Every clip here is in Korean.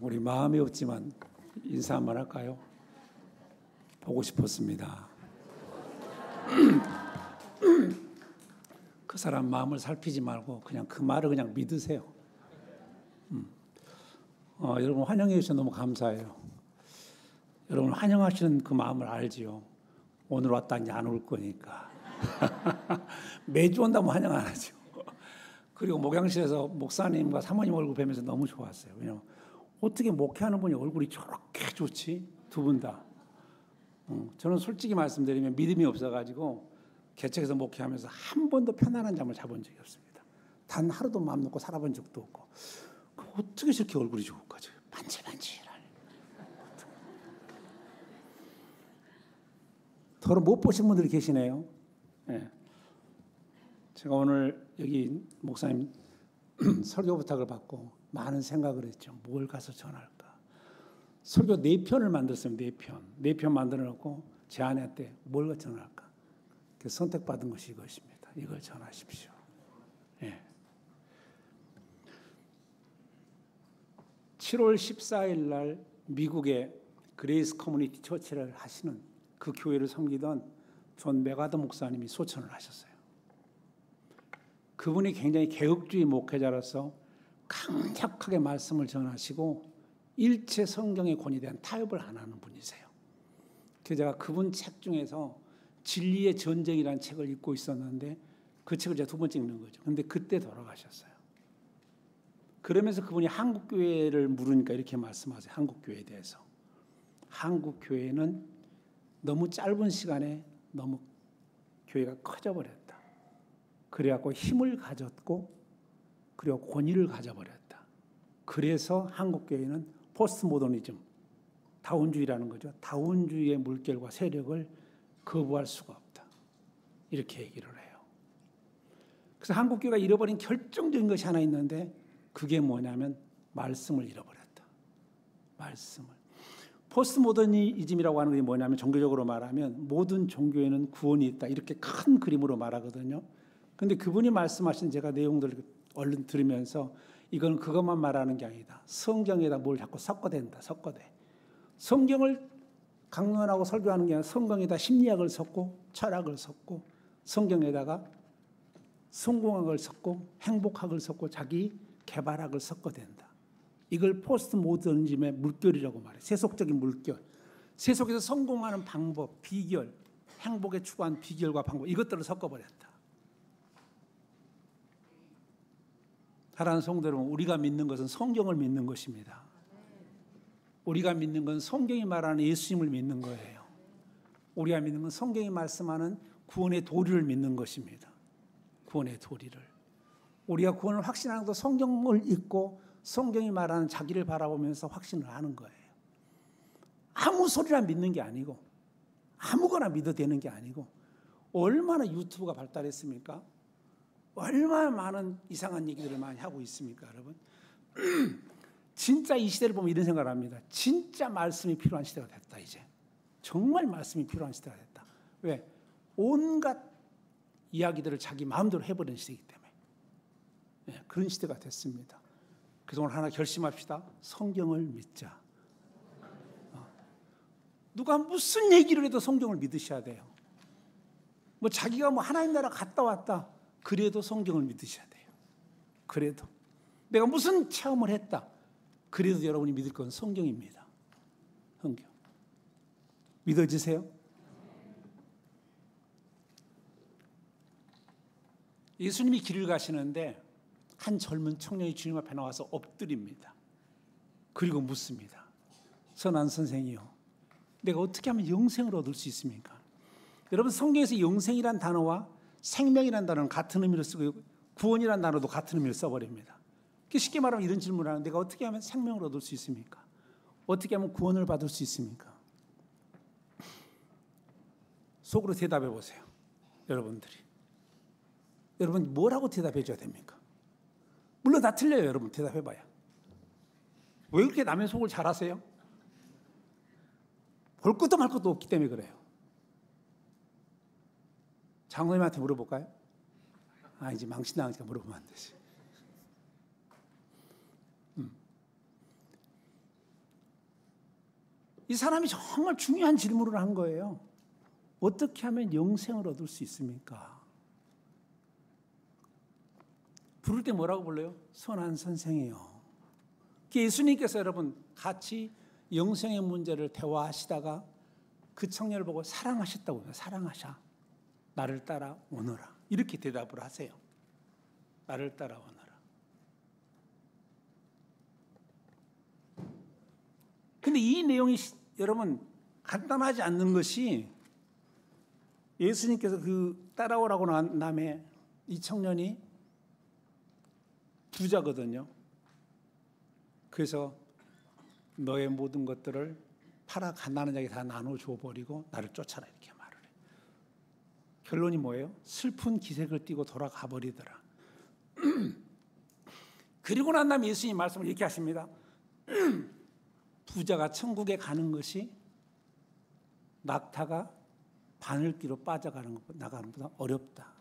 우리 마음이 없지만 인사 한번 할까요? 보고 싶었습니다. 그 사람 마음을 살피지 말고 그냥 그 말을 그냥 믿으세요. 여러분 환영해 주셔서 너무 감사해요. 여러분 환영하시는 그 마음을 알지요. 오늘 왔다니 안 올 거니까. 매주 온다면 환영 안 하죠. 그리고 목양실에서 목사님과 사모님 얼굴 뵈면서 너무 좋았어요. 왜냐면 어떻게 목회하는 분이 얼굴이 저렇게 좋지? 두 분 다. 저는 솔직히 말씀드리면 믿음이 없어가지고 개척에서 목회하면서 한 번도 편안한 잠을 자본 적이 없습니다. 단 하루도 마음 놓고 살아본 적도 없고. 어떻게 저렇게 얼굴이 좋을까? 반질반질한. 더러 못 보신 분들이 계시네요. 네. 제가 오늘 여기 목사님 설교 부탁을 받고 많은 생각을 했죠. 뭘 가서 전할까? 설교 4편을 만들었어요. 4편. 4편 만들어놓고 제 아내한테 뭘 전할까? 선택받은 것이 이것입니다. 이걸 전하십시오. 예. 7월 14일 날 미국의 그레이스 커뮤니티 처치를 하시는 그 교회를 섬기던 존 메가더 목사님이 소천을 하셨어요. 그분이 굉장히 개혁주의 목회자로서 강력하게 말씀을 전하시고 일체 성경의 권위에 대한 타협을 안 하는 분이세요. 그래서 제가 그분 책 중에서 진리의 전쟁이라는 책을 읽고 있었는데 그 책을 제가 2번째 읽는 거죠. 그런데 그때 돌아가셨어요. 그러면서 그분이 한국교회를 물으니까 이렇게 말씀하세요. 한국교회에 대해서. 한국교회는 너무 짧은 시간에 너무 교회가 커져버렸다. 그래갖고 힘을 가졌고 그리고 권위를 가져버렸다. 그래서 한국교회는 포스트 모더니즘, 다운주의라는 거죠. 다운주의의 물결과 세력을 거부할 수가 없다. 이렇게 얘기를 해요. 그래서 한국교회가 잃어버린 결정적인 것이 하나 있는데 그게 뭐냐면 말씀을 잃어버렸다. 말씀을. 포스트 모더니즘이라고 하는 게 뭐냐면 종교적으로 말하면 모든 종교에는 구원이 있다. 이렇게 큰 그림으로 말하거든요. 그런데 그분이 말씀하신 제가 내용들을 얼른 들으면서 이건 그것만 말하는 게 아니다. 성경에다 뭘 자꾸 섞어댄다. 섞어대. 성경을 강론하고 설교하는 게 아니라 성경에다 심리학을 섞고 철학을 섞고 성경에다가 성공학을 섞고 행복학을 섞고 자기 개발학을 섞어댄다. 이걸 포스트 모더니즘의 물결이라고 말해요. 세속적인 물결. 세속에서 성공하는 방법, 비결, 행복에 추구한 비결과 방법 이것들을 섞어버렸다. 사랑하는 성도 여러분, 우리가 믿는 것은 성경을 믿는 것입니다. 우리가 믿는 건 성경이 말하는 예수님을 믿는 거예요. 우리가 믿는 건 성경이 말씀하는 구원의 도리를 믿는 것입니다. 구원의 도리를. 우리가 구원을 확신하는 것도 성경을 읽고 성경이 말하는 자기를 바라보면서 확신을 하는 거예요. 아무 소리나 믿는 게 아니고 아무거나 믿어도 되는 게 아니고 얼마나 유튜브가 발달했습니까? 얼마나 많은 이상한 얘기들을 많이 하고 있습니까, 여러분? 진짜 이 시대를 보면 이런 생각을 합니다. 진짜 말씀이 필요한 시대가 됐다, 이제. 정말 말씀이 필요한 시대가 됐다. 왜? 온갖 이야기들을 자기 마음대로 해버리는 시대이기 때문에. 네, 그런 시대가 됐습니다. 그래서 오늘 하나 결심합시다. 성경을 믿자. 누가 무슨 얘기를 해도 성경을 믿으셔야 돼요. 뭐 자기가 뭐 하나님 나라 갔다 왔다. 그래도 성경을 믿으셔야 돼요. 그래도. 내가 무슨 체험을 했다. 그래도 여러분이 믿을 건 성경입니다. 성경. 믿어지세요? 예수님이 길을 가시는데 한 젊은 청년이 주님 앞에 나와서 엎드립니다. 그리고 묻습니다. 선한 선생이요. 내가 어떻게 하면 영생을 얻을 수 있습니까? 여러분 성경에서 영생이란 단어와 생명이란 단어는 같은 의미로 쓰고 구원이란 단어도 같은 의미로 써버립니다. 쉽게 말하면 이런 질문을 하는 내가 어떻게 하면 생명을 얻을 수 있습니까? 어떻게 하면 구원을 받을 수 있습니까? 속으로 대답해 보세요. 여러분들이. 여러분 뭐라고 대답해 줘야 됩니까? 물론 다 틀려요. 여러분 대답해 봐야. 왜 그렇게 남의 속을 잘 아세요? 볼 것도 말 것도 없기 때문에 그래요. 장로님한테 물어볼까요? 이제 망신당하니까 물어보면 안 되지. 이 사람이 정말 중요한 질문을 한 거예요. 어떻게 하면 영생을 얻을 수 있습니까? 부를 때 뭐라고 불러요? 선한 선생이요. 예수님께서 여러분 같이 영생의 문제를 대화하시다가 그 청년을 보고 사랑하셨다고요. 사랑하셔. 나를 따라오너라. 이렇게 대답을 하세요. 나를 따라오너라. 근데 이 내용이 여러분 간단하지 않는 것이 예수님께서 그 따라오라고 난 다음에 이 청년이 부자거든요. 그래서 너의 모든 것들을 팔아 가난한 자에게 다 나눠줘 버리고 나를 쫓아라 이렇게 말을 해요. 결론이 뭐예요? 슬픈 기색을 띠고 돌아가 버리더라. 그리고 난 다음에 예수님 말씀을 이렇게 하십니다. 부자가 천국에 가는 것이 낙타가 바늘기로 빠져가는 것 나가는 것보다 어렵다.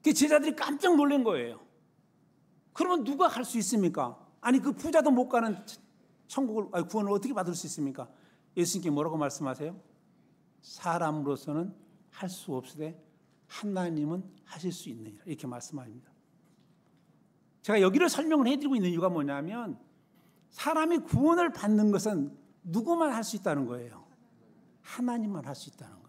그 제자들이 깜짝 놀란 거예요. 그러면 누가 갈 수 있습니까? 아니 그 부자도 못 가는 천국을 구원을 어떻게 받을 수 있습니까? 예수님께 뭐라고 말씀하세요? 사람으로서는 할 수 없으되 하나님은 하실 수 있느니라 이렇게 말씀합니다. 제가 여기를 설명을 해드리고 있는 이유가 뭐냐면 사람이 구원을 받는 것은 누구만 할 수 있다는 거예요. 하나님만 할 수 있다는 거예요.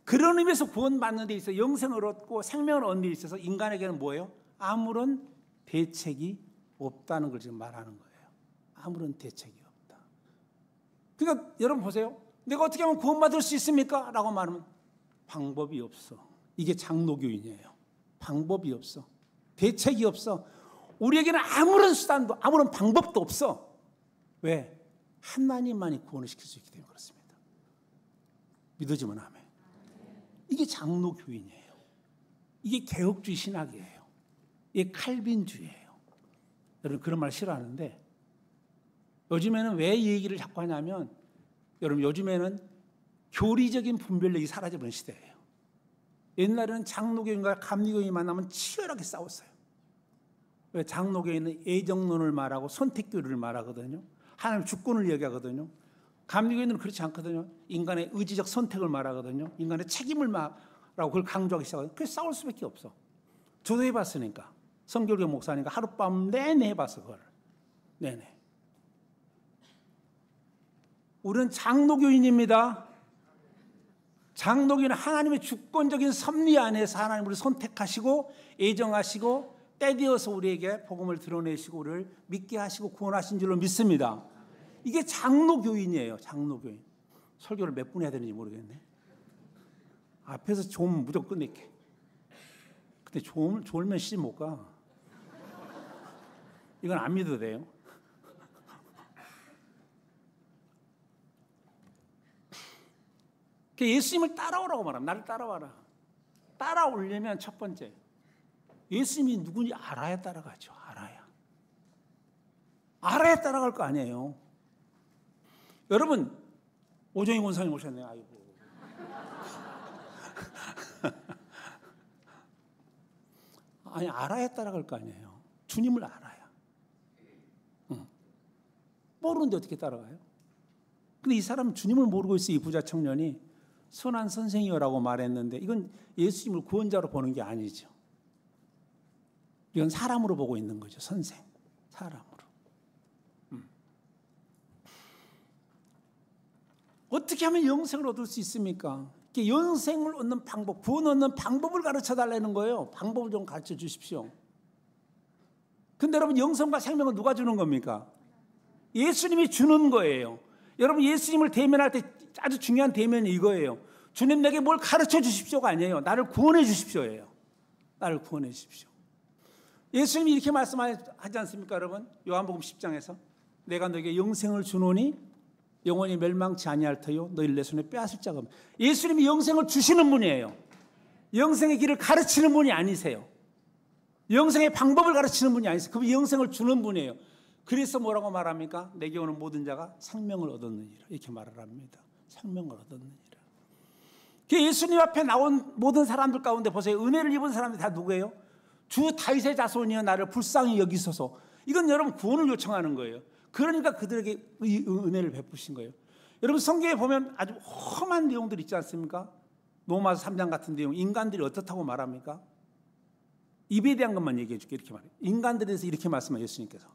그런 의미에서 구원받는 데 있어서 영생을 얻고 생명을 얻는 데 있어서 인간에게는 뭐예요? 아무런 대책이 없다는 걸 지금 말하는 거예요. 아무런 대책이 없다. 그러니까 여러분 보세요. 내가 어떻게 하면 구원받을 수 있습니까? 라고 말하면 방법이 없어. 이게 장로교인이에요. 방법이 없어. 대책이 없어. 우리에게는 아무런 수단도 아무런 방법도 없어. 왜? 하나님만이 구원을 시킬 수 있기 때문에 그렇습니다. 믿어지면 아멘. 이게 장로교인이에요. 이게 개혁주의 신학이에요. 이게 칼빈주의예요. 여러분 그런 말 싫어하는데 요즘에는 왜 이 얘기를 자꾸 하냐면 여러분 요즘에는 교리적인 분별력이 사라져버린 시대예요. 옛날에는 장로교인과 감리교인이 만나면 치열하게 싸웠어요. 왜? 장로교인은 애정론을 말하고 선택교리를 말하거든요. 하나님 주권을 얘기하거든요. 감리교인은 그렇지 않거든요. 인간의 의지적 선택을 말하거든요. 인간의 책임을 말하고 그걸 강조하기 시작하거든요. 그래서 싸울 수밖에 없어. 저도 해봤으니까. 성결교 목사니까 하룻밤 내내 해봤어 그걸. 내내. 우리는 장로교인입니다. 장로교인은 하나님의 주권적인 섭리 안에서 하나님 우리를 선택하시고 애정하시고 때되어서 우리에게 복음을 드러내시고 우리를 믿게 하시고 구원하신 줄로 믿습니다. 이게 장로교인이에요. 장로교인. 설교를 몇 분 해야 되는지 모르겠네. 앞에서 좀 무조건 끝낼게. 근데 졸면 시집 못 가. 이건 안 믿어도 돼요. 예수님을 따라오라고 말합니다. 나를 따라와라. 따라오려면 첫 번째 예수님이 누군지 알아야 따라가죠. 알아야 따라갈 거 아니에요. 여러분 오정희 권사님 오셨네요. 아이고. 아니 알아야 따라갈 거 아니에요. 주님을 알아야. 모르는데 어떻게 따라가요? 근데 이 사람은 주님을 모르고 있어. 이 부자 청년이 선한 선생이여라고 말했는데 이건 예수님을 구원자로 보는 게 아니죠. 이건 사람으로 보고 있는 거죠. 선생. 사람으로. 어떻게 하면 영생을 얻을 수 있습니까? 영생을 얻는 방법, 구원 얻는 방법을 가르쳐 달라는 거예요. 방법을 좀 가르쳐 주십시오. 근데 여러분 영생과 생명은 누가 주는 겁니까? 예수님이 주는 거예요. 여러분 예수님을 대면할 때 아주 중요한 대면이 이거예요. 주님 내게 뭘 가르쳐 주십시오가 아니에요. 나를 구원해 주십시오예요. 나를 구원해 주십시오. 예수님이 이렇게 말씀하지 않습니까 여러분? 요한복음 10장에서 내가 너에게 영생을 주노니 영원히 멸망치 아니할 터요 너희를 내 손에 빼앗을 자가 없다. 예수님이 영생을 주시는 분이에요. 영생의 길을 가르치는 분이 아니세요. 영생의 방법을 가르치는 분이 아니세요. 그분이 영생을 주는 분이에요. 그래서 뭐라고 말합니까? 내게 오는 모든 자가 생명을 얻었느니라 이렇게 말을 합니다. 생명을 얻었느니라. 예수님 앞에 나온 모든 사람들 가운데 보세요. 은혜를 입은 사람들이 다 누구예요? 주 다윗의 자손이여 나를 불쌍히 여기소서. 이건 여러분 구원을 요청하는 거예요. 그러니까 그들에게 은혜를 베푸신 거예요. 여러분 성경에 보면 아주 험한 내용들 있지 않습니까? 로마서 3장 같은 내용, 인간들이 어떻다고 말합니까? 입에 대한 것만 얘기해 줄게. 이렇게 말해요. 인간들에 대해서 이렇게 말씀하셨어요. 예수님께서,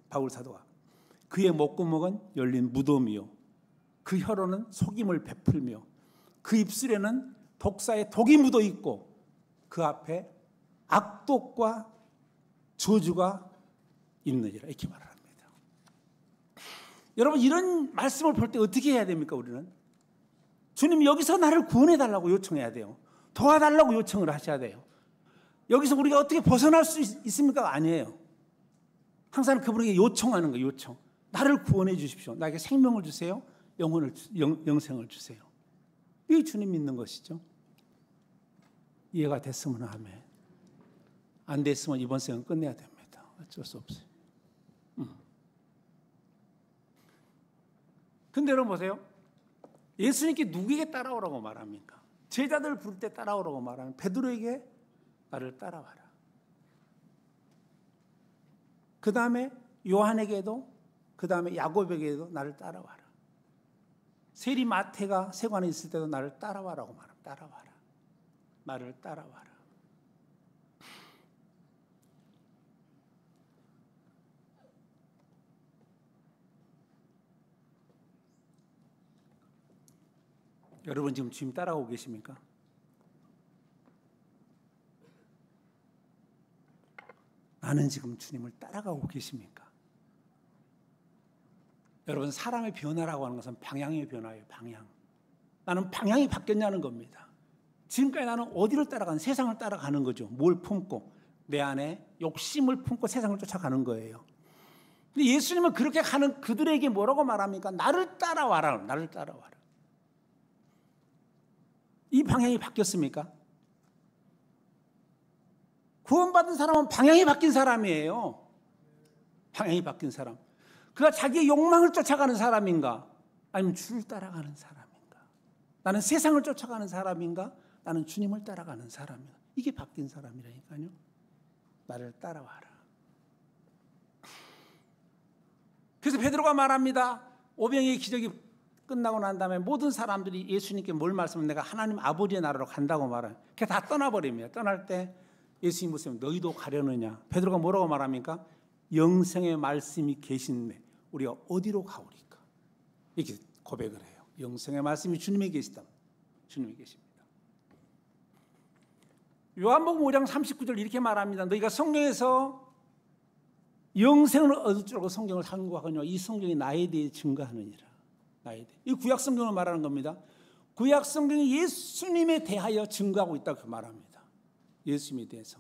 바울 사도가. 그의 목구멍은 열린 무덤이요, 그 혀로는 속임을 베풀며 그 입술에는 독사의 독이 묻어 있고 그 앞에 악독과 저주가 있느니라. 이렇게 말을 합니다. 여러분, 이런 말씀을 볼 때 어떻게 해야 됩니까? 우리는 주님, 여기서 나를 구원해 달라고 요청해야 돼요. 도와달라고 요청을 하셔야 돼요. 여기서 우리가 어떻게 벗어날 수 있습니까? 아니에요. 항상 그분에게 요청하는 거예요. 요청. 나를 구원해 주십시오. 나에게 생명을 주세요. 영생을 주세요. 이게 주님 믿는 것이죠. 이해가 됐으면 아멘. 안 됐으면 이번 생은 끝내야 됩니다. 어쩔 수 없어요. 근데 여러분 보세요. 예수님께 누구에게 따라오라고 말합니까? 제자들 부를 때 따라오라고 말하면 베드로에게 나를 따라와라. 그 다음에 요한에게도, 그 다음에 야곱에게도 나를 따라와라. 세리 마태가 세관에 있을 때도 나를 따라와라고 말합니다. 따라와라. 나를 따라와라. 여러분 지금 주님 따라오고 계십니까? 나는 지금 주님을 따라가고 계십니까? 여러분, 사람의 변화라고 하는 것은 방향의 변화예요. 방향. 나는 방향이 바뀌었냐는 겁니다. 지금까지 나는 어디를 따라가는, 세상을 따라가는 거죠. 뭘 품고, 내 안에 욕심을 품고 세상을 쫓아가는 거예요. 근데 예수님은 그렇게 가는 그들에게 뭐라고 말합니까? 나를 따라와라. 나를 따라와라. 이 방향이 바뀌었습니까? 구원받은 사람은 방향이 바뀐 사람이에요. 방향이 바뀐 사람. 그가 자기의 욕망을 쫓아가는 사람인가? 아니면 주를 따라가는 사람인가? 나는 세상을 쫓아가는 사람인가? 나는 주님을 따라가는 사람인가? 이게 바뀐 사람이라니까요. 나를 따라와라. 그래서 베드로가 말합니다. 오병이의 기적이 끝나고 난 다음에 모든 사람들이 예수님께 뭘 말씀하면 내가 하나님 아버지의 나라로 간다고 말해요. 그게 다 떠나버립니다. 떠날 때 예수님 묻으면 너희도 가려느냐? 베드로가 뭐라고 말합니까? 영생의 말씀이 계신데 우리가 어디로 가오리까? 이렇게 고백을 해요. 영생의 말씀이 주님에 계시다. 주님에 계십니다. 요한복음 5장 39절 이렇게 말합니다. 너희가 성경에서 영생을 얻을 줄 알고 성경을 상고하거니와 이 성경이 나에 대해 증거하느니라. 나에 대해. 이 구약 성경을 말하는 겁니다. 구약 성경이 예수님에 대하여 증거하고 있다고 말합니다. 예수님에 대해서.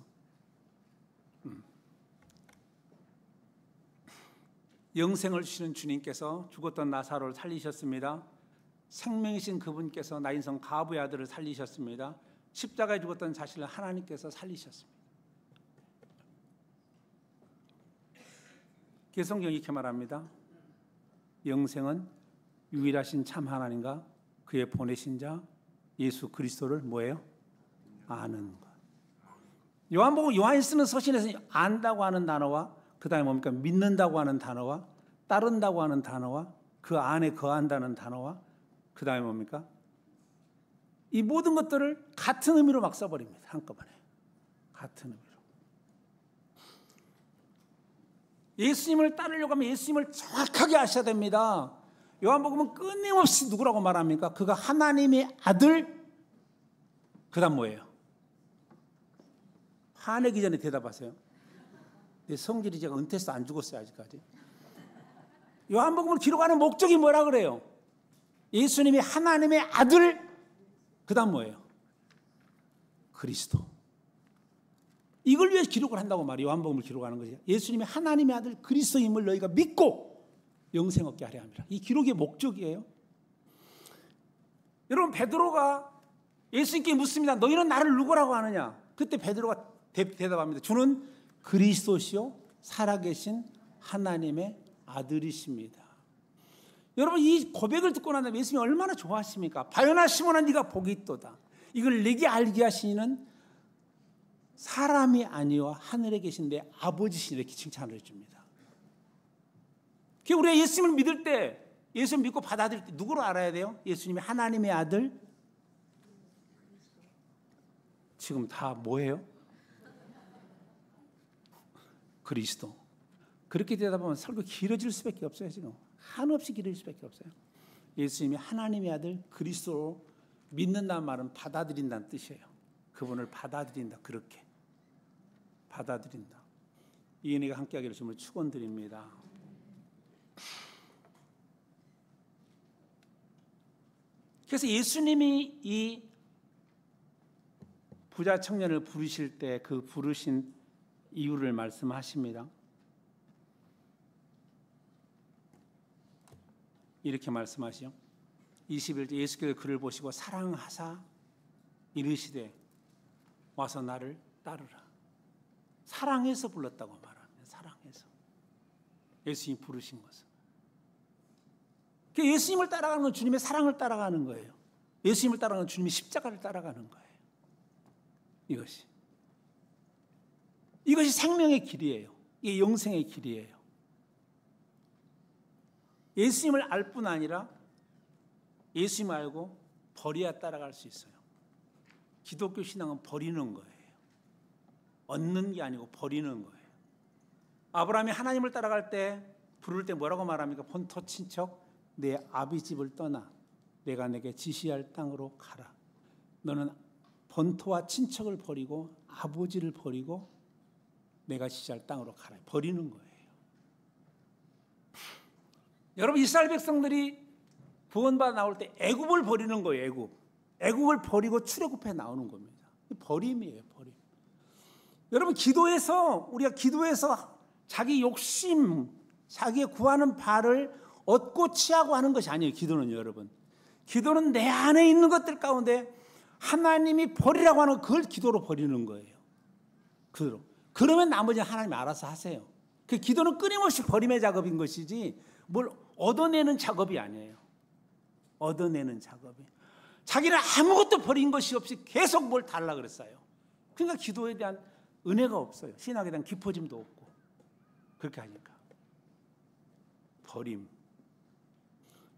영생을 주시는 주님께서 죽었던 나사로를 살리셨습니다. 생명이신 그분께서 나인성 가부의 아들을 살리셨습니다. 십자가에 죽었던 자신을 하나님께서 살리셨습니다. 성경이 이렇게 말합니다. 영생은 유일하신 참 하나님과 그의 보내신 자 예수 그리스도를 뭐예요? 아는 것. 요한복음 요한이 쓰는 서신에서 안다고 하는 단어와 그 다음에 뭡니까? 믿는다고 하는 단어와 따른다고 하는 단어와 그 안에 거한다는 단어와 그 다음에 뭡니까? 이 모든 것들을 같은 의미로 막 써버립니다. 한꺼번에. 같은 의미로. 예수님을 따르려고 하면 예수님을 정확하게 아셔야 됩니다. 요한복음은 끊임없이 누구라고 말합니까? 그가 하나님의 아들, 그 다음 뭐예요? 화내기 전에 대답하세요. 내 성질이 제가 은퇴해서 안 죽었어요 아직까지. 요한복음을 기록하는 목적이 뭐라 그래요? 예수님이 하나님의 아들, 그 다음 뭐예요? 그리스도. 이걸 위해 기록을 한다고 말이에요. 요한복음을 기록하는 거죠. 예수님이 하나님의 아들 그리스도임을 너희가 믿고 영생 얻게 하려 합니다. 이 기록의 목적이에요. 여러분, 베드로가 예수님께 묻습니다. 너희는 나를 누구라고 하느냐? 그때 베드로가 대답합니다. 주는 그리스도시요 살아계신 하나님의 아들이십니다. 여러분, 이 고백을 듣고 난 다음에 예수님이 얼마나 좋아하십니까? 바요나 시몬아 네가 복이 있도다. 이걸 내게 알게 하시는 사람이 아니와 하늘에 계신 내 아버지시니 이렇게 칭찬을 해줍니다. 우리가 예수님을 믿을 때 예수 믿고 받아들일 때 누구로 알아야 돼요? 예수님이 하나님의 아들? 지금 다 뭐예요? 그리스도. 그렇게 되다 보면 설교 길어질 수밖에 없어요. 지금 한없이 길어질 수밖에 없어요. 예수님이 하나님의 아들 그리스도로 믿는다는 말은 받아들인다는 뜻이에요. 그분을 받아들인다. 그렇게 받아들인다. 이 은혜가 함께하기를 주님을 축원드립니다. 그래서 예수님이 이 부자 청년을 부르실 때 그 부르신 이유를 말씀하십니다. 이렇게 말씀하시죠. 21절 예수께서 그를 보시고 사랑하사 이르시되 와서 나를 따르라. 사랑해서 불렀다고 말합니다. 사랑해서. 예수님이 부르신 것은. 예수님을 따라가는 건 주님의 사랑을 따라가는 거예요. 예수님을 따라가는 건 주님의 십자가를 따라가는 거예요. 이것이 생명의 길이에요. 이게 영생의 길이에요. 예수님을 알 뿐 아니라 예수님을 알고 버려야 따라갈 수 있어요. 기독교 신앙은 버리는 거예요. 얻는 게 아니고 버리는 거예요. 아브라함이 하나님을 따라갈 때 부를 때 뭐라고 말합니까? 본토 친척 내 아비 집을 떠나 내가 내게 지시할 땅으로 가라. 너는 본토와 친척을 버리고 아버지를 버리고 내가 지시할 땅으로 가라. 버리는 거예요. 여러분 이스라엘 백성들이 구원받아 나올 때 애굽을 버리는 거예요. 애굽을 버리고 출애굽해 나오는 겁니다. 버림이에요. 버림. 여러분 우리가 기도해서 자기 욕심, 자기의 구하는 바를 얻고 취하고 하는 것이 아니에요. 기도는 여러분. 기도는 내 안에 있는 것들 가운데 하나님이 버리라고 하는 그걸 기도로 버리는 거예요. 그대로. 그러면 나머지는 하나님이 알아서 하세요. 그 기도는 끊임없이 버림의 작업인 것이지 뭘 얻어내는 작업이 아니에요. 얻어내는 작업이. 자기는 아무것도 버린 것이 없이 계속 뭘 달라 그랬어요. 그러니까 기도에 대한 은혜가 없어요. 신학에 대한 깊어짐도 없고. 그렇게 하니까. 버림.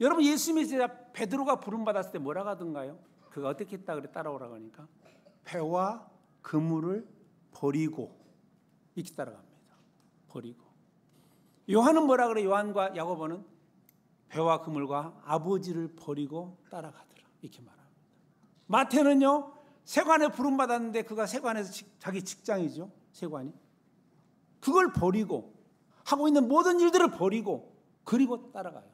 여러분 예수님의 제자 베드로가 부름받았을 때 뭐라고 하던가요? 그가 어떻게 했다 그래 따라오라고 하니까 배와 그물을 버리고 이렇게 따라갑니다. 버리고. 요한은 뭐라 그래? 요한과 야고보는 배와 그물과 아버지를 버리고 따라가더라. 이렇게 말합니다. 마태는요. 세관에 부름받았는데 그가 세관에서 자기 직장이죠. 세관이. 그걸 버리고 하고 있는 모든 일들을 버리고 그리고 따라가요.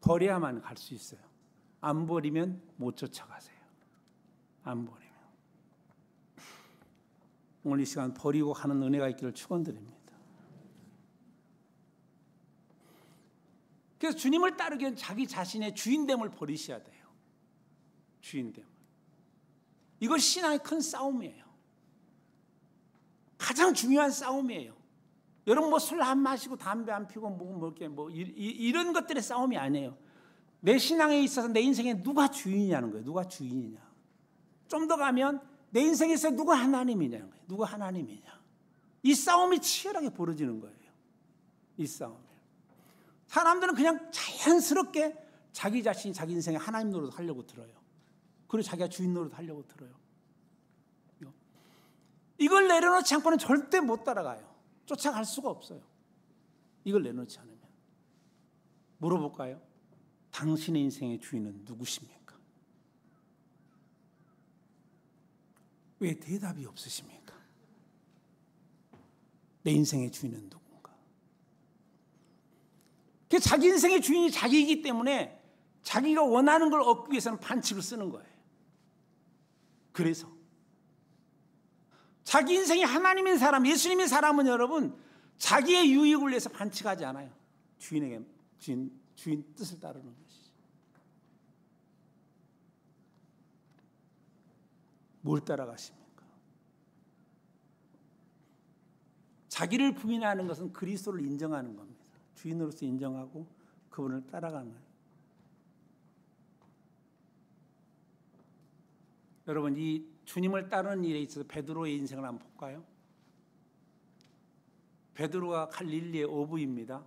버려야만 갈 수 있어요. 안 버리면 못 쫓아가세요. 안 버리면. 오늘 이 시간 버리고 가는 은혜가 있기를 축원드립니다. 그래서 주님을 따르기 위한 자기 자신의 주인됨을 버리셔야 돼요. 주인됨을. 이것이 신앙의 큰 싸움이에요. 가장 중요한 싸움이에요. 여러분 술 안 마시고 담배 안 피고 이런 것들의 싸움이 아니에요. 내 신앙에 있어서 내 인생에 누가 주인이냐는 거예요. 누가 주인이냐. 좀 더 가면 내 인생에 있어서 누가 하나님이냐는 거예요. 누가 하나님이냐. 이 싸움이 치열하게 벌어지는 거예요. 이 싸움이. 사람들은 그냥 자연스럽게 자기 자신이 자기 인생에 하나님 노릇 하려고 들어요. 그리고 자기가 주인 노릇 하려고 들어요. 이걸 내려놓지 않고는 절대 못 따라가요. 쫓아갈 수가 없어요. 이걸 내놓지 않으면. 물어볼까요? 당신의 인생의 주인은 누구십니까? 왜 대답이 없으십니까? 내 인생의 주인은 누군가? 자기 인생의 주인이 자기이기 때문에 자기가 원하는 걸 얻기 위해서는 반칙을 쓰는 거예요. 그래서 자기 인생이 하나님인 사람, 예수님인 사람은 여러분 자기의 유익을 위해서 반칙하지 않아요. 주인 뜻을 따르는 것이죠. 뭘 따라가십니까? 자기를 부인하는 것은 그리스도를 인정하는 겁니다. 주인으로서 인정하고 그분을 따라가는 거예요. 여러분 이 주님을 따르는 일에 있어서 베드로의 인생을 한번 볼까요? 베드로가 갈릴리의 어부입니다.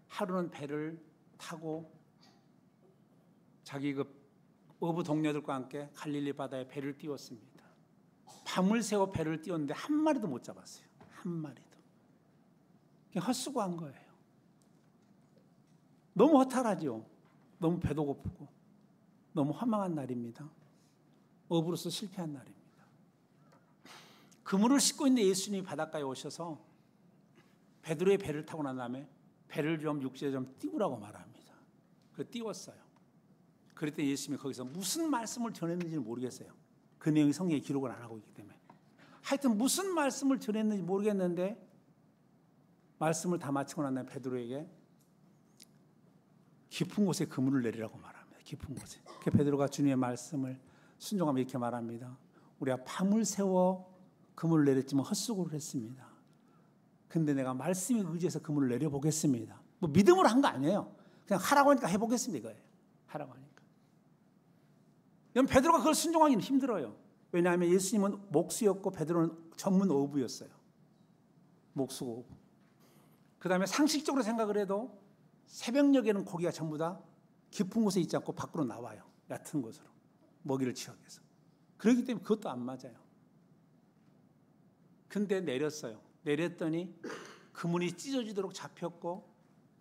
하루는 배를 타고 자기 그 어부 동료들과 함께 갈릴리 바다에 배를 띄웠습니다. 밤을 새워 배를 띄웠는데 한 마리도 못 잡았어요. 한 마리도. 그냥 헛수고한 거예요. 너무 허탈하죠. 너무 배도 고프고 너무 허망한 날입니다. 어부로서 실패한 날입니다. 그물을 싣고 있는 예수님이 바닷가에 오셔서 베드로의 배를 타고 난 다음에 배를 좀 육지에 좀 띄우라고 말합니다. 그 띄웠어요. 그랬더니 예수님이 거기서 무슨 말씀을 전했는지는 모르겠어요. 그 내용이 성경에 기록을 안 하고 있기 때문에. 하여튼 무슨 말씀을 전했는지 모르겠는데 말씀을 다 마치고 난 다음에 베드로에게 깊은 곳에 그물을 내리라고 말합니다. 깊은 곳에. 그 베드로가 주님의 말씀을 순종하며 이렇게 말합니다. 우리가 밤을 새워 그물을 내렸지만 헛수고를 했습니다. 근데 내가 말씀에 의지해서 그물을 내려보겠습니다. 뭐 믿음으로 한 거 아니에요. 그냥 하라고 하니까 해보겠습니다 이거예요. 하라고 하니까. 여러분 베드로가 그걸 순종하기는 힘들어요. 왜냐하면 예수님은 목수였고 베드로는 전문 어부였어요. 목수고 어부. 그 다음에 상식적으로 생각을 해도 새벽녘에는 고기가 전부 다 깊은 곳에 있지 않고 밖으로 나와요. 얕은 곳으로. 먹이를 취하기 위해서. 그렇기 때문에 그것도 안 맞아요. 근데 내렸어요. 내렸더니 그물이 찢어지도록 잡혔고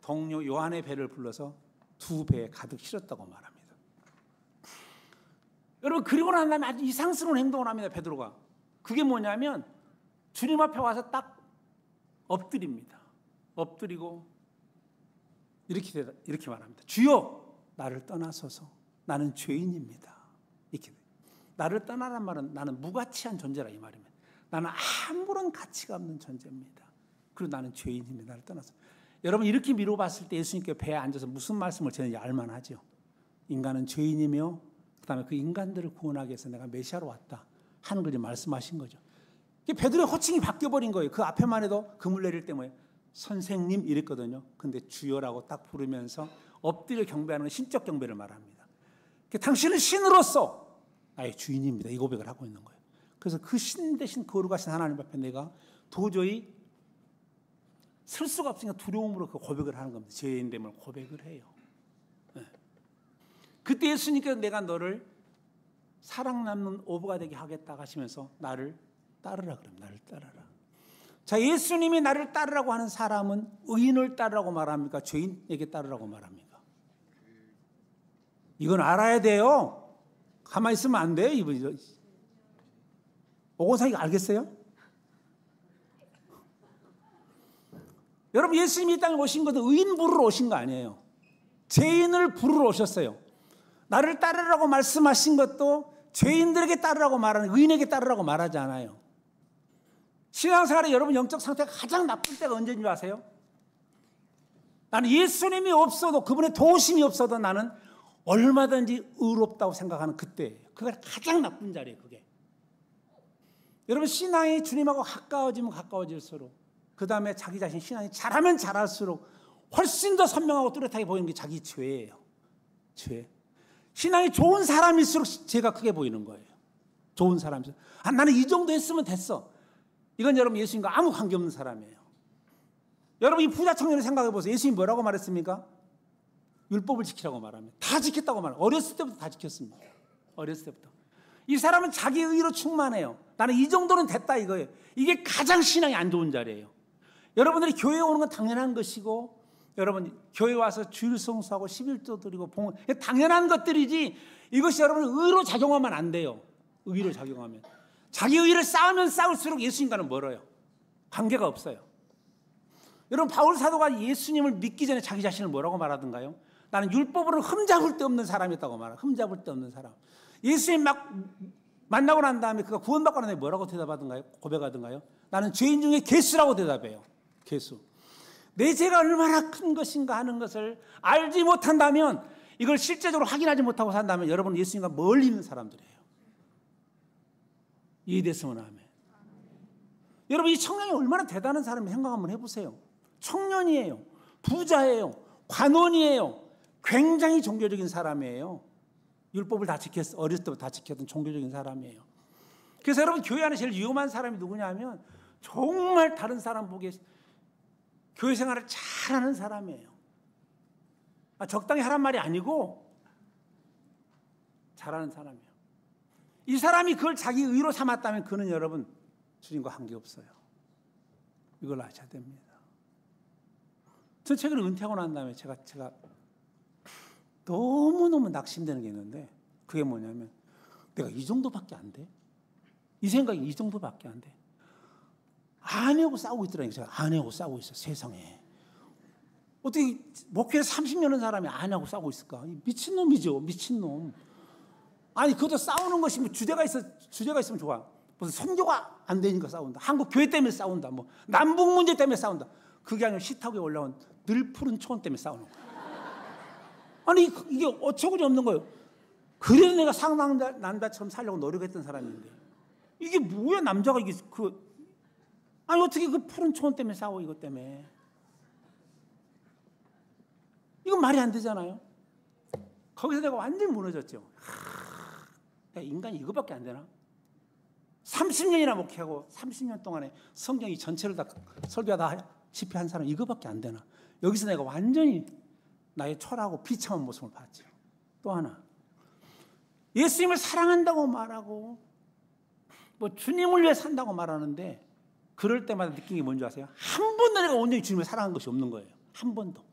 동료 요한의 배를 불러서 두 배에 가득 실었다고 말합니다. 여러분 그리고 난 다음에 아주 이상스러운 행동을 합니다. 베드로가. 그게 뭐냐면 주님 앞에 와서 딱 엎드립니다. 엎드리고 이렇게 말합니다. 주여 나를 떠나소서 나는 죄인입니다. 이렇게 나를 떠나란 말은 나는 무가치한 존재라 이 말입니다. 나는 아무런 가치가 없는 존재입니다. 그리고 나는 죄인입니다. 나를 떠나서. 여러분 이렇게 미뤄봤을 때 예수님께 배에 앉아서 무슨 말씀을 전했는지 알만하죠. 인간은 죄인이며 그 다음에 그 인간들을 구원하기 위해서 내가 메시아로 왔다 하는 걸 말씀하신 거죠. 베드로의 호칭이 바뀌어버린 거예요. 그 앞에만 해도 그물 내릴 때 뭐예요? 선생님 이랬거든요. 근데 주여라고 딱 부르면서 엎드려 경배하는 신적 경배를 말합니다. 당신은 신으로서 나의 주인입니다. 이 고백을 하고 있는 거예요. 그래서 그 신 대신 거룩하신 하나님 앞에 내가 도저히 설 수가 없으니까 두려움으로 그 고백을 하는 겁니다. 죄인됨을 고백을 해요. 네. 그때 예수님께서 내가 너를 사랑 남는 어부가 되게 하겠다 하시면서 나를 따르라 그럽니다. 나를 따르라. 자, 예수님이 나를 따르라고 하는 사람은 의인을 따르라고 말합니까? 죄인에게 따르라고 말합니까? 이건 알아야 돼요. 가만히 있으면 안 돼요. 이분이. 오건사이가 알겠어요? 여러분 예수님이 이 땅에 오신 것은 의인 부르러 오신 거 아니에요. 죄인을 부르러 오셨어요. 나를 따르라고 말씀하신 것도 죄인들에게 따르라고 말하는 의인에게 따르라고 말하지 않아요. 신앙생활에 여러분 영적 상태가 가장 나쁠 때가 언제인 줄 아세요? 나는 예수님이 없어도 그분의 도우심이 없어도 나는 얼마든지 의롭다고 생각하는 그때예요. 그게 가장 나쁜 자리예요. 그게. 여러분 신앙이 주님하고 가까워지면 가까워질수록 그 다음에 자기 자신 신앙이 잘하면 잘할수록 훨씬 더 선명하고 뚜렷하게 보이는 게 자기 죄예요. 죄. 신앙이 좋은 사람일수록 죄가 크게 보이는 거예요. 좋은 사람일수록. 나는 이 정도 했으면 됐어. 이건 여러분 예수님과 아무 관계없는 사람이에요. 여러분 이 부자 청년을 생각해 보세요. 예수님이 뭐라고 말했습니까? 율법을 지키라고 말합니다. 다 지켰다고 말해요. 어렸을 때부터 다 지켰습니다. 어렸을 때부터. 이 사람은 자기 의로 충만해요. 나는 이 정도는 됐다 이거예요. 이게 가장 신앙이 안 좋은 자리예요. 여러분들이 교회에 오는 건 당연한 것이고 여러분 교회 와서 주일 성수하고 11조 드리고 봉헌 당연한 것들이지 이것이 여러분 의로 작용하면 안 돼요. 의로 작용하면. 자기 의를 쌓으면 쌓을수록 예수님과는 멀어요. 관계가 없어요. 여러분 바울 사도가 예수님을 믿기 전에 자기 자신을 뭐라고 말하던가요? 나는 율법으로 흠잡을 데 없는 사람이었다고 말해요. 흠잡을 데 없는 사람. 예수님 막 만나고 난 다음에 그가 구원받고 난 다음에 뭐라고 대답하던가요? 고백하던가요? 나는 죄인 중에 개수라고 대답해요. 개수. 내 죄가 얼마나 큰 것인가 하는 것을 알지 못한다면 이걸 실제적으로 확인하지 못하고 산다면 여러분은 예수님과 멀리 있는 사람들이에요. 이해됐으면 아멘. 여러분 이 청년이 얼마나 대단한 사람인지 생각 한번 해보세요. 청년이에요. 부자예요. 관원이에요. 굉장히 종교적인 사람이에요. 율법을 다 지켰어. 어렸을 때부터 다 지켰던 종교적인 사람이에요. 그래서 여러분 교회 안에 제일 위험한 사람이 누구냐 하면 정말 다른 사람 보기에 교회 생활을 잘하는 사람이에요. 적당히 하란 말이 아니고 잘하는 사람이에요. 이 사람이 그걸 자기 의로 삼았다면 그는 여러분 주님과 관계없어요. 이걸 아셔야 됩니다. 전 최근에 은퇴하고 난 다음에 제가 너무너무 낙심되는 게 있는데 그게 뭐냐면 내가 이 정도밖에 안 돼? 이 생각이 이 정도밖에 안 돼. 아내하고 싸우고 있더라니까. 제가 아내하고 싸우고 있어. 세상에. 어떻게 목회를 30년 한 사람이 아내하고 싸우고 있을까? 미친놈이죠. 미친놈. 아니 그것도 싸우는 것이 뭐 주제가 있으면 좋아. 무슨 선교가 안 되니까 싸운다. 한국 교회 때문에 싸운다. 뭐 남북 문제 때문에 싸운다. 그게 아니라 식탁 위에 올라온 늘 푸른 초원 때문에 싸우는 거야. 아니 이게 어처구니 없는 거예요. 그래서 내가 상남자처럼 살려고 노력했던 사람인데 이게 뭐야 남자가 이게 아니 어떻게 그 푸른 초원 때문에 싸워 이것 때문에. 이건 말이 안 되잖아요. 거기서 내가 완전히 무너졌죠. 내가 인간이 이거밖에 안 되나? 30년이나 목회하고 30년 동안에 성경이 전체를 다 설교하다시피 한 사람 이거밖에 안 되나? 여기서 내가 완전히 나의 초라하고 비참한 모습을 봤죠. 또 하나, 예수님을 사랑한다고 말하고 뭐 주님을 위해 산다고 말하는데 그럴 때마다 느낀 게 뭔지 아세요? 한 번도 내가 온전히 주님을 사랑한 것이 없는 거예요. 한 번도.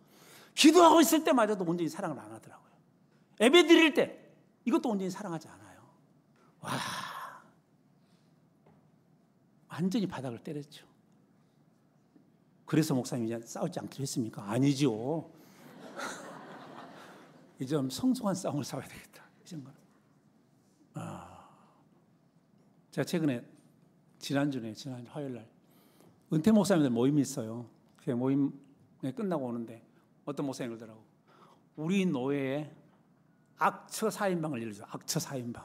기도하고 있을 때마저도 온전히 사랑을 안 하더라고요. 예배 드릴 때 이것도 온전히 사랑하지 않아요. 와, 완전히 바닥을 때렸죠. 그래서 목사님이 이제 싸우지 않기로 했습니까? 아니죠. 이제 좀 성숙한 싸움을 싸워야 되겠다. 이런 제가 최근에 지난 화요일 날 은퇴 목사님들 모임이 있어요. 그 모임에 끝나고 오는데 어떤 목사님이 그러더라고. 우리 노예에 악처 4인방을 일러줘. 악처 4인방.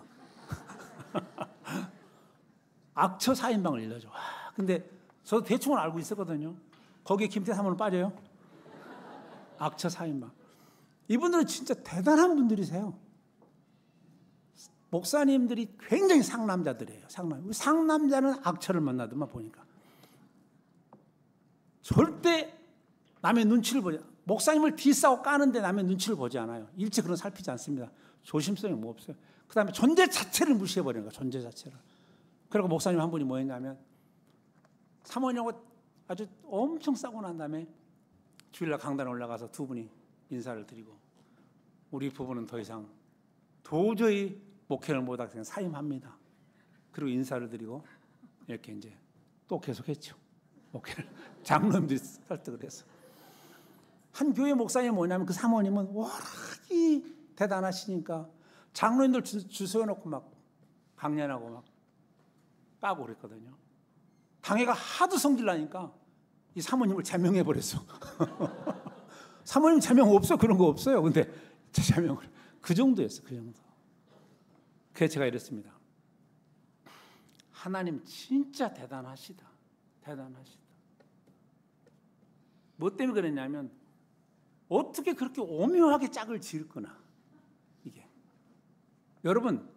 악처 4인방을 일러줘. 근데 저도 대충은 알고 있었거든요. 거기에 김태 사모는 빠져요. 악처 4인방. 이분들은 진짜 대단한 분들이세요. 목사님들이 굉장히 상남자들이에요. 상남자는 악처를 만나더만 보니까. 절대 남의 눈치를 보지 않아요. 목사님을 뒤싸고 까는데 남의 눈치를 보지 않아요. 일체 그런 살피지 않습니다. 조심성이 뭐 없어요. 그 다음에 존재 자체를 무시해버리는 거예요. 존재 자체를. 그리고 목사님 한 분이 뭐 했냐면 사모님하고 아주 엄청 싸고 난 다음에 주일날 강단에 올라가서 두 분이 인사를 드리고 우리 부부는 더 이상 도저히 목회를 못하게 그냥 사임합니다. 그리고 인사를 드리고 이렇게 이제 또 계속했죠. 목회를. 장로님들이 설득을 해서. 한 교회 목사님이 뭐냐면 그 사모님은 워낙이 대단하시니까 장로님들 줄 세워놓고 막 강연하고 막 까고 그랬거든요. 당회가 하도 성질나니까 이 사모님을 제명해버렸어. 사모님 제명 없어. 그런 거 없어요. 근데 제명을. 그 정도였어. 그 정도. 그래서 제가 이랬습니다. 하나님 진짜 대단하시다. 대단하시다. 뭐 때문에 그랬냐면 어떻게 그렇게 오묘하게 짝을 지을 거나. 이게. 여러분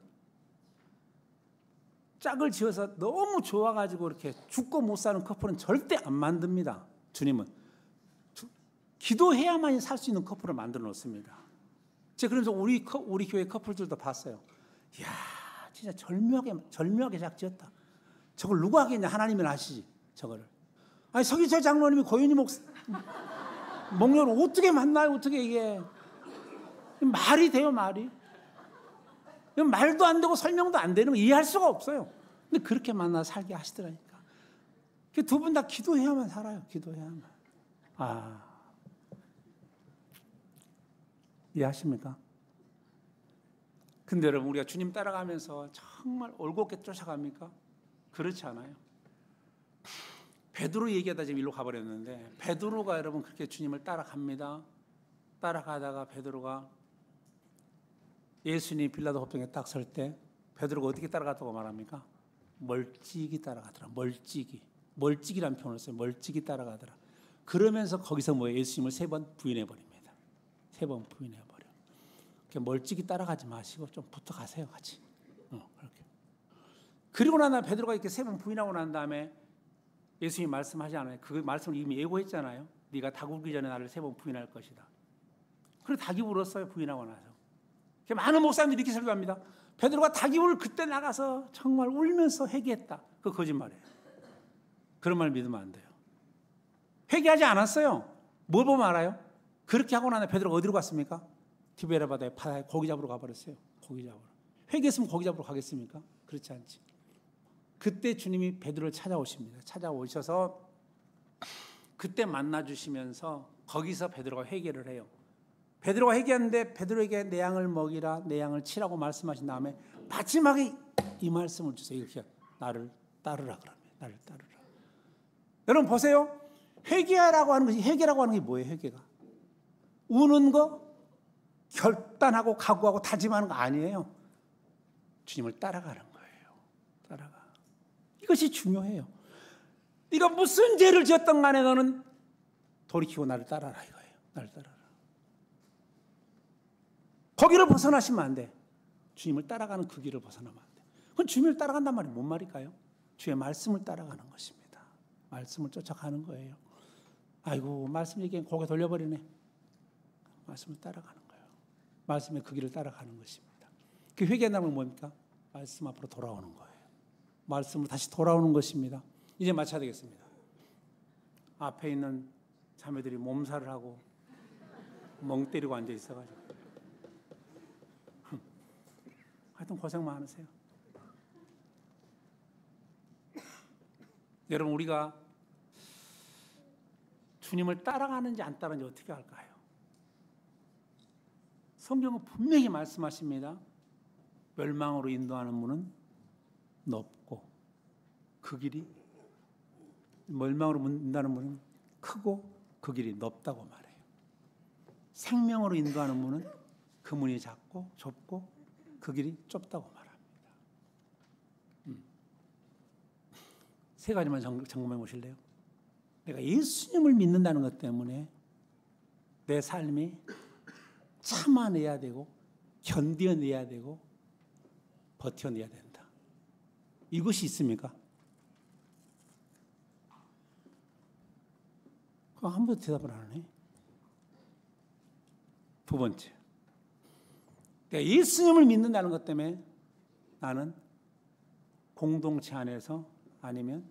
짝을 지어서 너무 좋아가지고 이렇게 죽고 못 사는 커플은 절대 안 만듭니다. 주님은. 기도해야만이 살 수 있는 커플을 만들어 놓습니다. 제가 그래서 우리 교회 커플들도 봤어요. 이야, 진짜 절묘하게 짝 지었다. 저걸 누가 하겠냐? 하나님은 아시지, 저거를. 아니, 서기철 장로님이 고윤희 목녀를 어떻게 만나요? 어떻게 이게. 말이 돼요, 말이. 말도 안 되고 설명도 안 되는 거 이해할 수가 없어요. 근데 그렇게 만나 살게 하시더라니까. 두 분 다 기도해야만 살아요. 기도해야만. 이해하십니까? 근데 여러분 우리가 주님 따라가면서 정말 올곧게 쫓아갑니까? 그렇지 않아요. 베드로 얘기하다 지금 일로 가버렸는데 베드로가 여러분 그렇게 주님을 따라갑니다. 따라가다가 베드로가 예수님이 빌라도 호평에 딱 설 때 베드로가 어떻게 따라갔다고 말합니까? 멀찍이 따라가더라. 멀찍이라는 표현을 써요. 멀찍이 따라가더라. 그러면서 거기서 뭐예요? 예수님을 3번 부인해버립니다. 3번 부인해버려. 멀찍이 따라가지 마시고 좀 붙어가세요. 같이. 그렇게. 그리고 나서 베드로가 이렇게 3번 부인하고 난 다음에 예수님이 말씀하지 않아요. 그 말씀을 이미 예고했잖아요. 네가 닭 울기 전에 나를 3번 부인할 것이다. 그리고 닭이 울었어요. 부인하고 나서. 많은 목사님들이 이렇게 설교합니다. 베드로가 닭이울 그때 나가서 정말 울면서 회개했다. 그거 거짓말이에요. 그런 말 믿으면 안 돼요. 회개하지 않았어요. 뭘 보면 알아요? 그렇게 하고 나서 베드로가 어디로 갔습니까? 디베라 바다에 고기 잡으러 가버렸어요. 고기 잡으러. 회개했으면 고기 잡으러 가겠습니까? 그렇지 않지. 그때 주님이 베드로를 찾아오십니다. 찾아오셔서 그때 만나주시면서 거기서 베드로가 회개를 해요. 베드로가 회개하는데 베드로에게 내 양을 먹이라, 내 양을 치라고 말씀하신 다음에 마지막에 이 말씀을 주세요. 이렇게 나를 따르라 그러면 나를 따르라. 여러분 보세요. 회개라고 하는 것이 회개라고 하는 게 뭐예요? 회개가 우는 거, 결단하고 각오하고 다짐하는 거 아니에요. 주님을 따라가는 거예요. 따라가. 이것이 중요해요. 네가 무슨 죄를 지었던 간에 너는 돌이키고 나를 따라라 이거예요. 나를 따라라. 거기를 벗어나시면 안 돼. 주님을 따라가는 그 길을 벗어나면 안 돼. 그건 주님을 따라간단 말이 뭔 말일까요? 주의 말씀을 따라가는 것입니다. 말씀을 쫓아가는 거예요. 아이고 말씀 얘기엔 고개 돌려버리네. 말씀을 따라가는 거예요. 말씀의 그 길을 따라가는 것입니다. 그 회개한다는 건 뭡니까? 말씀 앞으로 돌아오는 거예요. 말씀으로 다시 돌아오는 것입니다. 이제 마쳐야 되겠습니다. 앞에 있는 자매들이 몸살을 하고 멍 때리고 앉아 있어가지고 하여튼 고생 많으세요. 여러분 우리가 주님을 따라가는지 안 따라가는지 어떻게 할까요? 성경은 분명히 말씀하십니다. 멸망으로 인도하는 문은 넓고 그 길이 멸망으로 인도하는 문은 크고 그 길이 넓다고 말해요. 생명으로 인도하는 문은 그 문이 작고 좁고 그 길이 좁다고 말합니다. 세 가지만 점검해 보실래요? 내가 예수님을 믿는다는 것 때문에 내 삶이 참아내야 되고 견뎌내야 되고 버텨내야 된다. 이것이 있습니까? 그거 한 번도 대답을 안 하네. 두 번째, 내가 예수님을 믿는다는 것 때문에 나는 공동체 안에서 아니면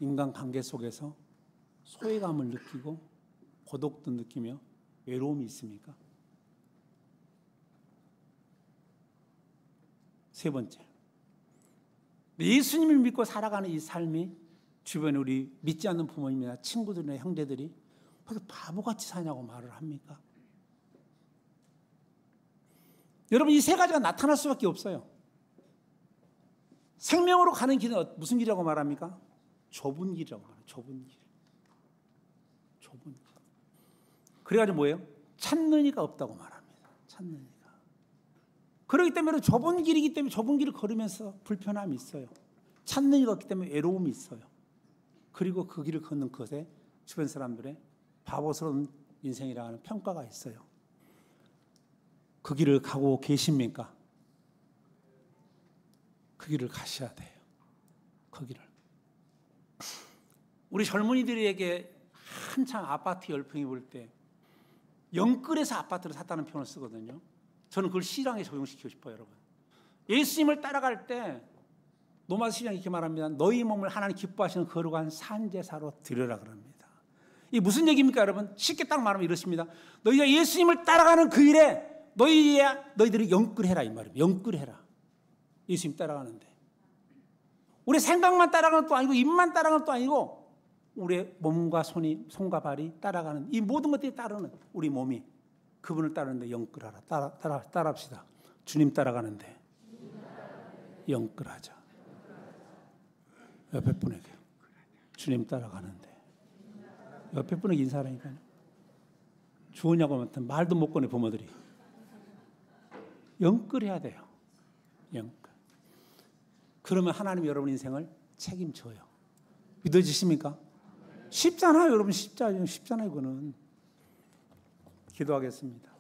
인간관계 속에서 소외감을 느끼고 고독도 느끼며 외로움이 있습니까? 세 번째, 예수님을 믿고 살아가는 이 삶이 주변에 우리 믿지 않는 부모님이나 친구들이나 형제들이 왜 바보같이 사냐고 말을 합니까? 여러분 이 세 가지가 나타날 수밖에 없어요. 생명으로 가는 길은 무슨 길이라고 말합니까? 좁은 길이라고 말해요. 좁은 길. 좁은 길. 그래가지고 뭐예요? 찾는 이가 없다고 말합니다. 찾는 이가. 그렇기 때문에 좁은 길이기 때문에 좁은 길을 걸으면서 불편함이 있어요. 찾는 이가 없기 때문에 외로움이 있어요. 그리고 그 길을 걷는 것에 주변 사람들의 바보스러운 인생이라는 하는 평가가 있어요. 그 길을 가고 계십니까? 그 길을 가셔야 돼요. 그 길을. 우리 젊은이들에게 한창 아파트 열풍이 불 때 영끌에서 아파트를 샀다는 표현을 쓰거든요. 저는 그걸 시장에 적용시키고 싶어요, 여러분. 예수님을 따라갈 때 노마드 시장이 이렇게 말합니다. 너희 몸을 하나님 기뻐하시는 거룩한 산제사로 드려라 그럽니다. 이게 무슨 얘기입니까, 여러분? 쉽게 딱 말하면 이렇습니다. 너희가 예수님을 따라가는 그 일에 너희들이 영끌해라 이 말입니다. 영끌해라. 예수님 따라가는데 우리 생각만 따라가는 것도 아니고 입만 따라가는 것도 아니고 우리의 몸과 손과 발이 따라가는 이 모든 것들이 따르는 우리 몸이 그분을 따르는데 영끌하라. 따라합시다. 주님 따라가는데 영끌하자. 옆에 분에게 주님 따라가는데 옆에 분에게 인사하라니까요. 주었냐고 하면 말도 못 꺼내 부모들이. 영끌해야 돼요. 영끌. 그러면 하나님이 여러분 인생을 책임져요. 믿어지십니까? 쉽잖아요, 여러분. 쉽잖아요, 이거는. 기도하겠습니다.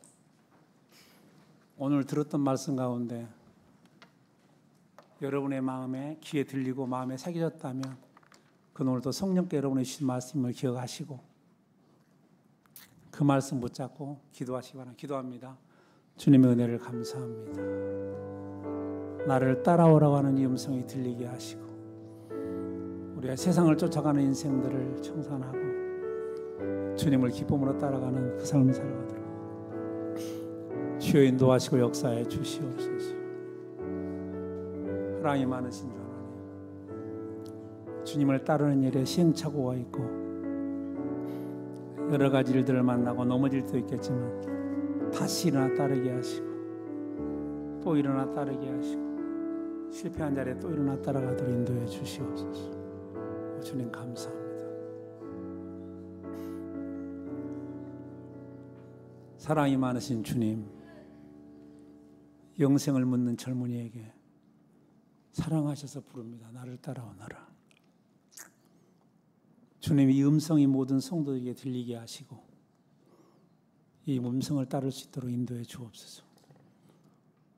오늘 들었던 말씀 가운데 여러분의 마음에 귀에 들리고 마음에 새겨졌다면 그 오늘도 성령께 여러분의 주신 말씀을 기억하시고 그 말씀 붙잡고 기도하시기 바랍니다. 기도합니다. 주님의 은혜를 감사합니다. 나를 따라오라고 하는 이 음성이 들리게 하시고 우리가 세상을 쫓아가는 인생들을 청산하고 주님을 기쁨으로 따라가는 그 삶을 살아가도록 주여 인도하시고 역사해 주시옵소서. 사랑이 많으신 주 하나님, 주님을 따르는 일에 시행착오가 있고 여러 가지 일들을 만나고 넘어질 때도 있겠지만 다시 일어나 따르게 하시고 또 일어나 따르게 하시고 실패한 자리에 또 일어나 따라가도록 인도해 주시옵소서. 주님 감사합니다. 사랑이 많으신 주님, 영생을 묻는 젊은이에게 사랑하셔서 부릅니다. 나를 따라오너라. 주님, 이 음성이 모든 성도에게 들리게 하시고 이 음성을 따를 수 있도록 인도해 주옵소서.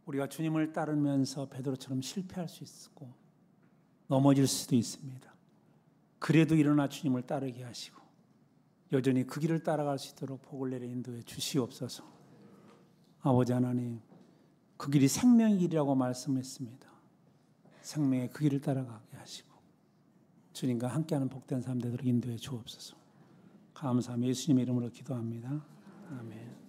우리가 주님을 따르면서 베드로처럼 실패할 수 있고 넘어질 수도 있습니다. 그래도 일어나 주님을 따르게 하시고 여전히 그 길을 따라갈 수 있도록 복을 내려 인도해 주시옵소서. 아버지 하나님, 그 길이 생명의 길이라고 말씀했습니다. 생명의 그 길을 따라가게 하시고 주님과 함께하는 복된 삶 되도록 인도해 주옵소서. 감사하며 예수님의 이름으로 기도합니다. 아멘.